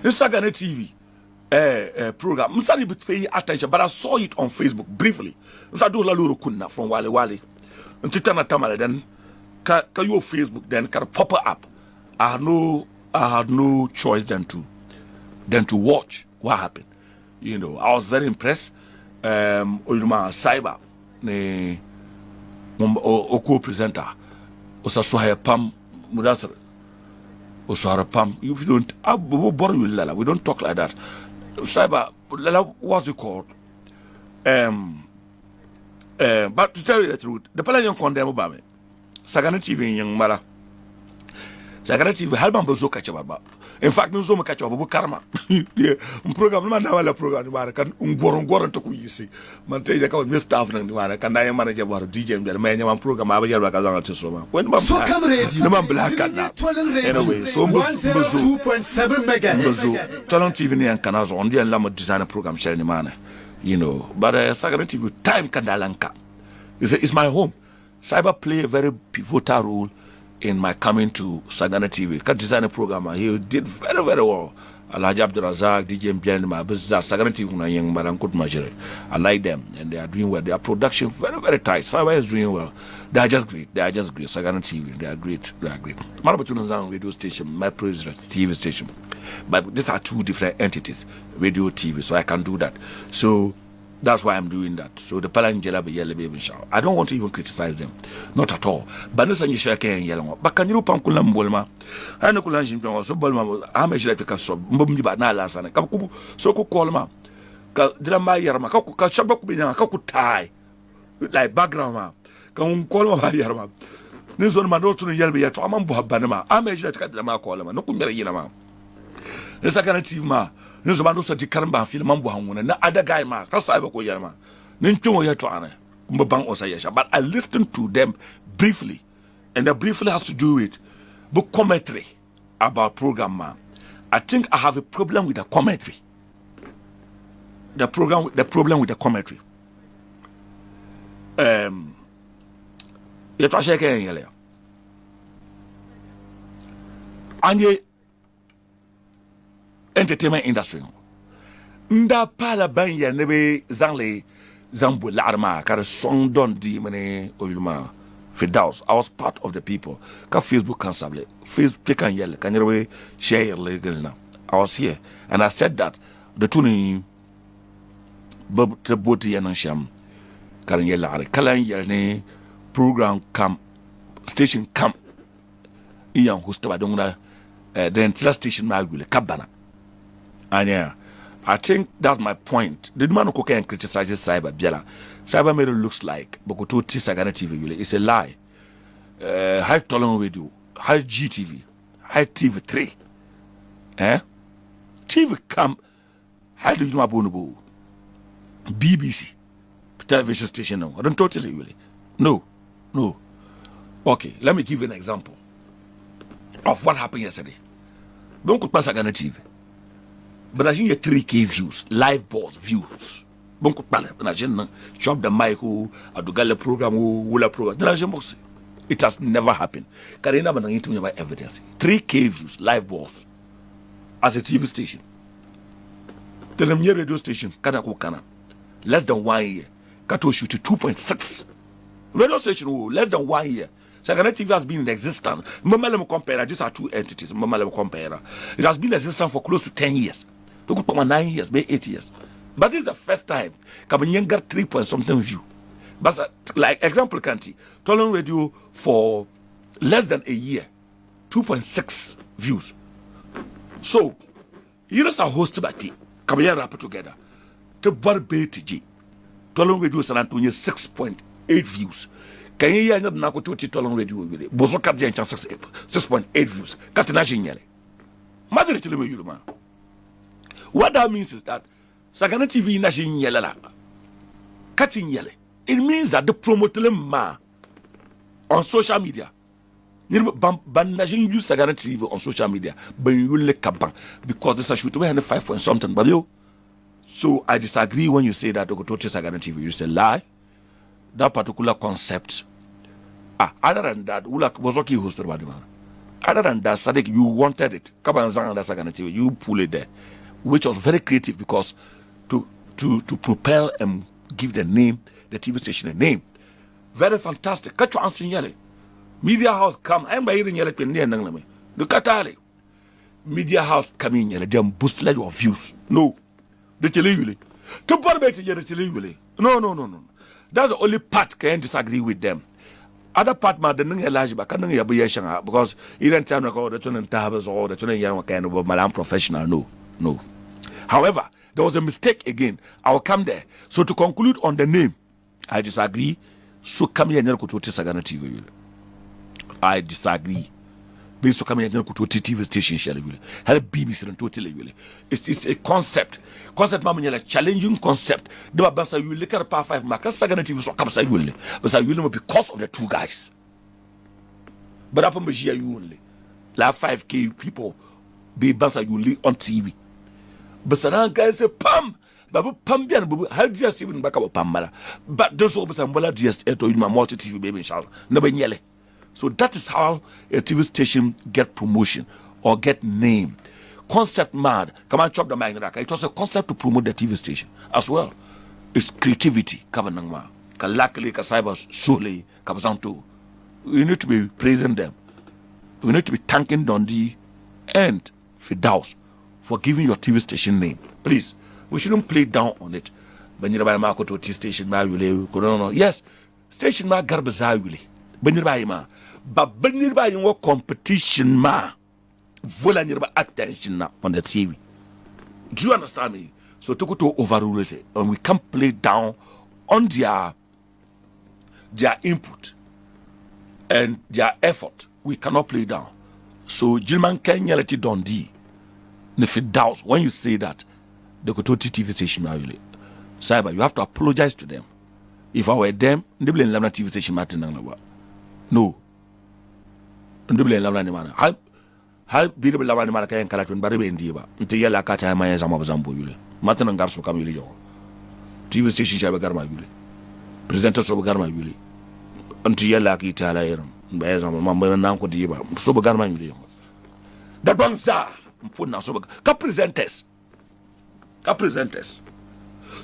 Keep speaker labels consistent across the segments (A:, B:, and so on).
A: Sagana TV program. I'm sorry to pay attention, but I saw it on Facebook briefly. I do la luru kunna from Wale Wale. And Titana Tamale then ka you Facebook then can pop up. I had no choice than to watch what happened. You know, I was very impressed. Cyber ne o presenter Osa Pam Mudasar Osara Pam. If you don't we don't talk like that. Cyber what's it called? But to tell you the truth, the Palanian condemn Obama. Sagana TV young Mara. Sagana TV Halban Bozo Kachababa. In fact, no Zoma Kachaba Karma. Program Manawala program Marakan Umboron to Kuisi. Manteja called Miss Staff and Can I manage about DJ and the man program Abaya to Soma. When my black cat now. Anyway, so 2.7 mega. Talent TV and Canazo on the Lama designer program Shelly Mana. You know, but Sagana TV time Kandalanka. It's my home. Cyber play a very pivotal role in my coming to Sagana TV. Cat designer program, he did very, very well. Alhaji Abdurazak, DJ Mbianima, Sagana TV, na young Madam Kutmajere. I like them and they are doing well. Their production very, very tight. Cyber is doing well. They are just great. Sagana TV, they are great. Marabatunazan radio station, my president TV station. But these are two different entities, radio TV, so I can do that. So that's why I'm doing that. So the Palangela be yellow baby shower. I don't want to even criticize them. Not at all. But this is a yellow. But can you pankulam bolma? I know Kulanjim so bolma. I'm a jelly so Mumbi na last and Kaku so call ma. Drama Yarma, Kaku Shabaku, Kaku tie like background ma. Come call my Yarma. This one, my daughter in yellow yet. I'm Banama. I'm a jelly drama call him. No Kumera Yama. The second TV ma. News about those that Karamba film Mambo and other guy ma. Kasaiba Koyama. Nincho Yatuana. Mbang Osayasha. But I listened to them briefly. And that briefly has to do with book commentary about program ma. I think I have a problem with the commentary. The problem with the commentary. And entertainment industry. Nda pala banya nebe zangle zambu larma kare song don di mene oyuma Fidaus. I was part of the people. Ka Facebook cancel. Facebook can yell. Can you share legal now? I was here and I said that the tuning Bob Boti and Sham can yell are kalan yell program camp station camp iyan hosta badonga then station magule kabana. And yeah, I think that's my point. The man who can criticize Cyber Biela. Cyber made it looks like Bokuto T Sagana TV. It's a lie. High Tolerant Radio, High GTV, High TV3. TV Camp, High Bonobo, BBC, television station. No, I don't totally really. No. Okay, let me give you an example of what happened yesterday. Don't put Sagana TV. But I think you 3K views, live boss views. Bonko pala, na jen chop the mic adugale program wula program. It has never happened. Karina banang into my evidence. 3K views, live boss as a TV station. The radio station, kana less than 1 year. Kato shoot 2.6. Radio station less than 1 year. Sagana TV has been in existence. Mamalem compare. These are two entities. Mamalem compare. It has been in existence for close to 10 years. Look at 9 years, maybe 8 years. But this is the first time Kaman got 3 point something view. But like example, Kanti, Tolerant Radio for less than a year, 2.6 views. So, you are hosted by P. Kaman wrap together. To Barbe TG. Tolerant Radio San Antonio 6.8 views. Can you hear Nako to Tolerant Radio? Bozo Kabja 6.8 views. Katanashi Yale. Mother Tilima. What that means is that Sagana TV Nashin Yelala cutting yellow. It means that the promoter ma on social media. Banajin use Sagana TV on social media, but you like Kaban because this is shoot 5 point something. But you, so I disagree when you say that Okotoche Sagana TV. You say lie. That particular concept. Other than that, Ulak was okay hosted by the man. Other than that, Sadiq, you wanted it. Kaman Zang that's Sagana TV. You pull it there, which was very creative because to propel and give the name, the TV station a name. Very fantastic. Catch your answer yelling. Media house come. I'm by hearing yelling near Nanglame. The Katari. Media house coming yelling. Them boost your views. No. The Chile. To Barbet Chile. No. That's the only part can disagree with them. Other part ma the nung large but can you be because you don't tell me the tuning tables or the tuning young kind of malam professional. No. However, there was a mistake again. I'll come there. So to conclude on the name, I disagree. So come here and go to Sagana TV. I disagree. Based to come here and go to TV station shall you help BBC and totally. It's a concept. Concept mamma challenging concept. The Basa you look at part 5 markers Sagana TV so come say will. But I will because of the two guys. But upon Bajia you only. Like 5K people be Basa you on TV. But Saran guys say Pam. Babu Pambian Babu how just even back up Pamala. But those over some well just to my multi TV baby child. Never yelling. So that is how a TV station get promotion or get name. Concept mad. Come on, chop the mind. It was a concept to promote the TV station as well. It's creativity. Kabanangma. Kalakali Kasaiba Sule Kabazanto. We need to be praising them. We need to be thanking Dundee and Fidaus for giving your TV station name. Please, we shouldn't play down on it. Benjira Marco to TV station no. Yes, station ma garbazawili. Benjira ma. But Benjira in competition ma. Vola nirba attention na on the TV. Do you understand me? So to go to overrule it, and we can't play down on their input and their effort. We cannot play down. So Gilman Kenyality Dundee. If it doubts when you say that, they could to TV station really. Cyber, you have to apologize to them. If I were them, they blame Lamna TV station Martin. No. They blame Lamna. How be the Lavan Malaka and Calatun Baribe in Diva, until Yala Kata Maya Zambo Yule, Martin and Garso Camilio, TV station Shabagarma Yule, presenters of Garma Yule, until Yala Kitala, Bazam, Mamma and Uncle Diva, Sobagarma Yule. The Banza, put now Soba, Capresentes.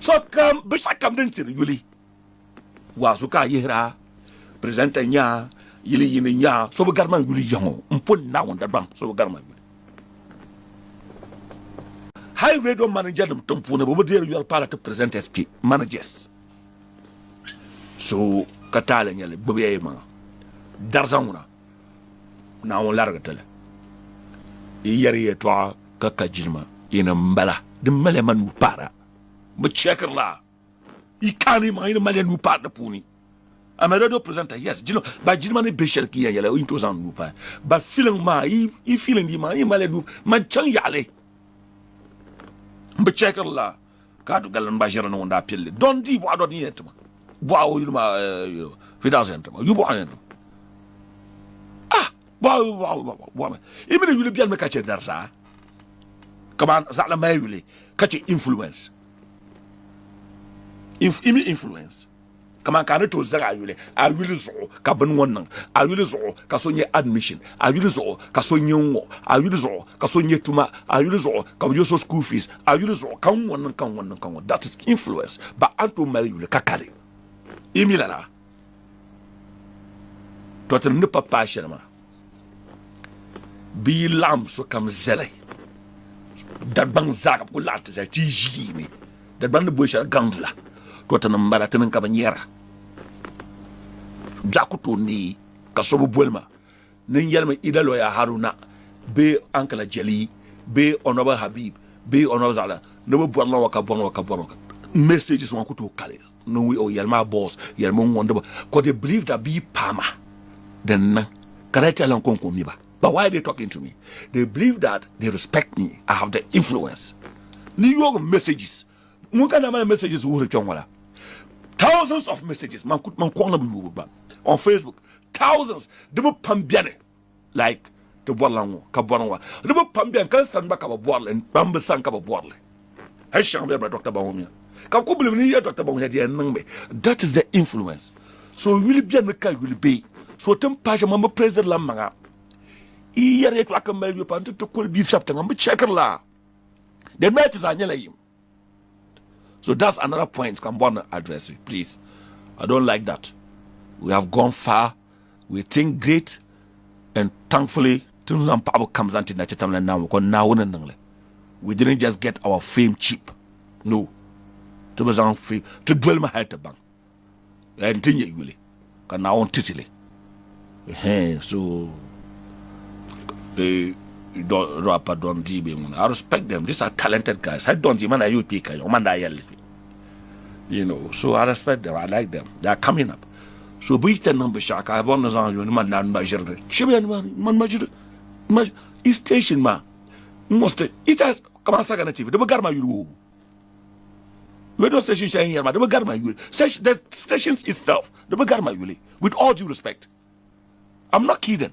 A: So come, Bishop Camden Yuli. Wazuka Yera, presenter Nya. Yili nya so garman yuli yango mpon na wonda bam so garman yuli high radio manager dum tompu na bobo der yul para to present SP managers so katale nyale bobe ma darzanguna na won larga tele yari etwa kakajilma ina mbala de male man mu para ba chekerla ikani ma ina male mu para puni. I'm a radio presenter, yes. But Jimani Bishel Kia Yellow into Zanupa. But feeling ma, he feeling the man, Maledu, Manchang Yale. But check la. Katu Galan Bajaran on that pill. Don't deep what on the wow, you know, 5000. You want wow. Even if you be a catch it there, sir. Come on, Zala Mayuli, catch influence. Influence. Kaman kan to zaga yule a yule zo ka ban wannan a yule zo ka sonye admission a yule zo ka sonye ngo a yule zo ka sonye tuma a yule zo ka yo so school fees a yule zo kan wannan that is influence but anto mari yule kakale imilala to tan ne papa sharma bi lam so kam zele dat ban zaga ko lat za ti jini dat ban bo sha gandula to tan mbara tan ka banyera jakuto ni kasobo bolma nin yalma idalo ya haruna be ankala jali be onoba habib be onoba zala no bo Allah waka messages wan kuto kale no we o yalma boss yalma wonda ko they believe that be pama then karate lan konko mi ba but why are they talking to me? They believe that they respect me. I have the influence. New York messages mun kana ma messages wo retwon thousands of messages man on Facebook, thousands de pambiane like the bolango ka bonwa de pambian kan san baka borle bambe san ka borle ha shambe ba Dr. Bahomia ka ko believe ni Dr. Bahomia de nangbe. That is the influence. So really bien ka will be so tem page mama president la manga Here it like a mail you to call beef shop and check la. The matches are him. So that's another point can want to address it, please. I don't like that. We have gone far. We think great, and thankfully, things and power comes into the now because now we didn't just get our fame cheap. No, to be on fame to dwell my head bang. And thing you really can now on titily. So don't rapper don't DB. I respect them. These are talented guys. I don't even you pick your man. You know, so I respect them. I like them. They are coming up. So we tell number shark. I want to say you man not measure. Chibian man measure. Is station ma. Most it has come on second TV. The Bagarma you. We don't station shine here, ma. The Bagarma you. The stations itself. The Bagarma you. With all due respect, I'm not kidding.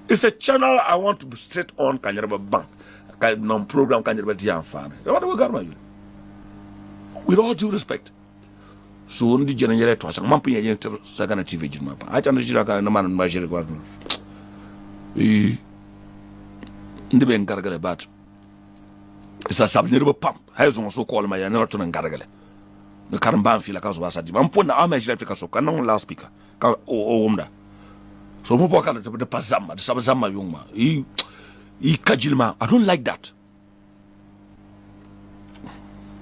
A: It's a channel I want to sit on. Kanyaraba Bank. Non-program Kanyaraba Dian fan. What the Bagarma you. With all due respect. So on the general to us, Mampy against Sagana TV. I don't know no man measure. The Ben Gargale bat. It's a subnable pump. Has also called my Norton and Gargale. The Karamban feel like I was at I'm putting the measure to Kasoka, no last speaker. So Mupaka the Pazama, the Sabazama Yuma. He Kajilma. I don't like that.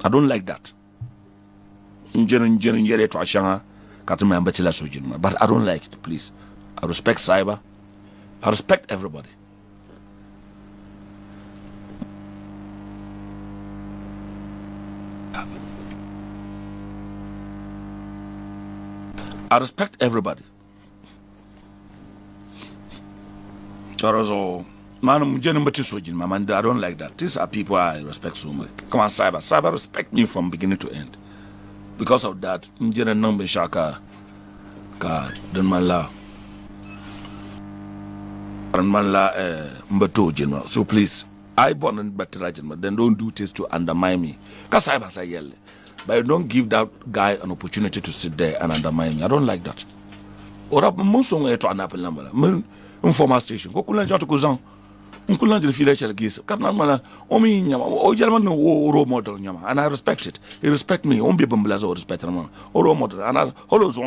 A: I don't like that. But I don't like it, please. I respect cyber. I respect everybody. I respect everybody. Man, I don't like that. These are people I respect so much. Come on, cyber. Cyber respect me from beginning to end. Because of that, Indian number shaka ka dan mala mbato general. So please, I born in better general. Then don't do this to undermine me. Cause I was a yell. But don't give that guy an opportunity to sit there and undermine me. I don't like that. Or up most on to an apple number. Informal station. Go kulan to go down. Unkulan the village gis. Kanamala, Omi Yama, O German role model Yama, and I respect it. He respect me, Ombi Bumblazo respect him, or role model, and I always